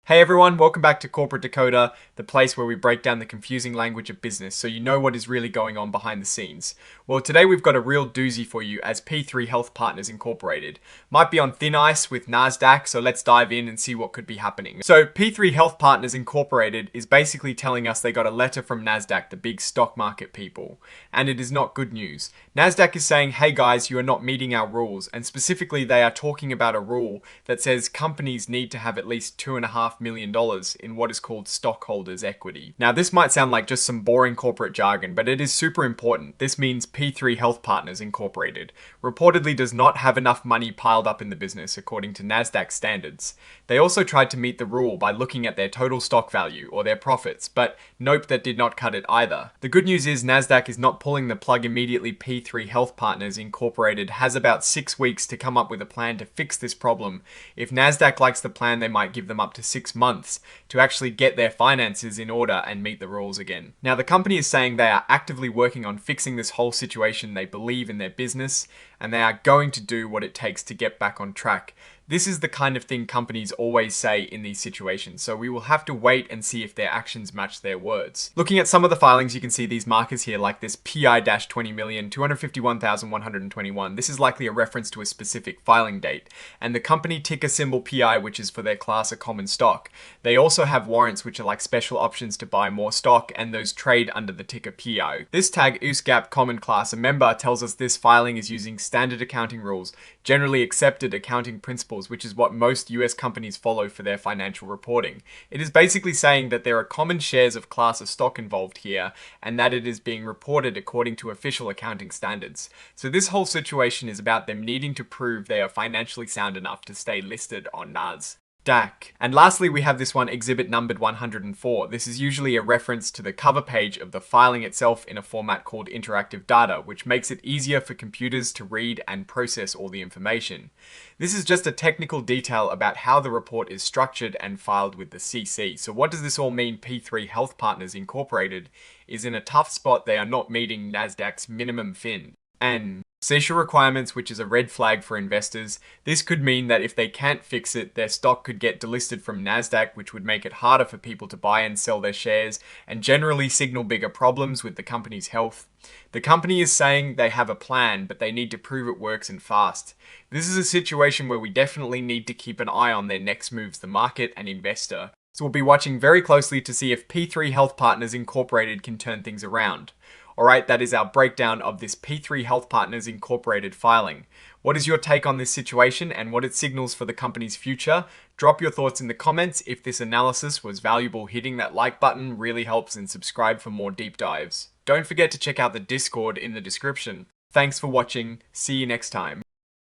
Hey everyone, welcome back to Corporate Decoder, the place where we break down the confusing language of business so you know what is really going on behind the scenes. Well, today we've got a real doozy for you as P3 Health Partners Incorporated. Might be on thin ice with Nasdaq, so let's dive in and see what could be happening. So P3 Health Partners Incorporated is basically telling us they got a letter from Nasdaq, the big stock market people, and it is not good news. Nasdaq is saying, hey guys, you are not meeting our rules, and specifically they are talking about a rule that says companies need to have at least $2.5 million in what is called stockholders' equity. Now, this might sound like just some boring corporate jargon, but it is super important. This means P3 Health Partners Incorporated reportedly does not have enough money piled up in the business according to Nasdaq standards. They also tried to meet the rule by looking at their total stock value or their profits, but nope, that did not cut it either. The good news is Nasdaq is not pulling the plug immediately. P3 Health Partners Incorporated has about 6 weeks to come up with a plan to fix this problem. If Nasdaq likes the plan, they might give them up to 6 months to actually get their finances in order and meet the rules again. Now, the company is saying they are actively working on fixing this whole situation. They believe in their business and they are going to do what it takes to get back on track. This is the kind of thing companies always say in these situations, so we will have to wait and see if their actions match their words. Looking at some of the filings, you can see these markers here, like this PI-20,251,121. This is likely a reference to a specific filing date. And the company ticker symbol PI, which is for their class of common stock. They also have warrants, which are like special options to buy more stock, and those trade under the ticker PI. This tag, USGAP Common Class, a member, tells us this filing is using standard accounting rules, generally accepted accounting principles, which is what most US companies follow for their financial reporting. It is basically saying that there are common shares of class of stock involved here, and that it is being reported according to official accounting standards. So this whole situation is about them needing to prove they are financially sound enough to stay listed on NASDAQ. And lastly, we have this one exhibit numbered 104. This is usually a reference to the cover page of the filing itself in a format called interactive data, which makes it easier for computers to read and process all the information. This is just a technical detail about how the report is structured and filed with the CC. So what does this all mean? P3 Health Partners Incorporated is in a tough spot. They are not meeting Nasdaq's minimum fin and CESA requirements, which is a red flag for investors. This could mean that if they can't fix it, their stock could get delisted from Nasdaq, which would make it harder for people to buy and sell their shares and generally signal bigger problems with the company's health. The company is saying they have a plan, but they need to prove it works and fast. This is a situation where we definitely need to keep an eye on their next moves, the market and investor. So we'll be watching very closely to see if P3 Health Partners Incorporated can turn things around. Alright, that is our breakdown of this P3 Health Partners Incorporated filing. What is your take on this situation and what it signals for the company's future? Drop your thoughts in the comments. If this analysis was valuable, hitting that like button really helps, and subscribe for more deep dives. Don't forget to check out the Discord in the description. Thanks for watching. See you next time.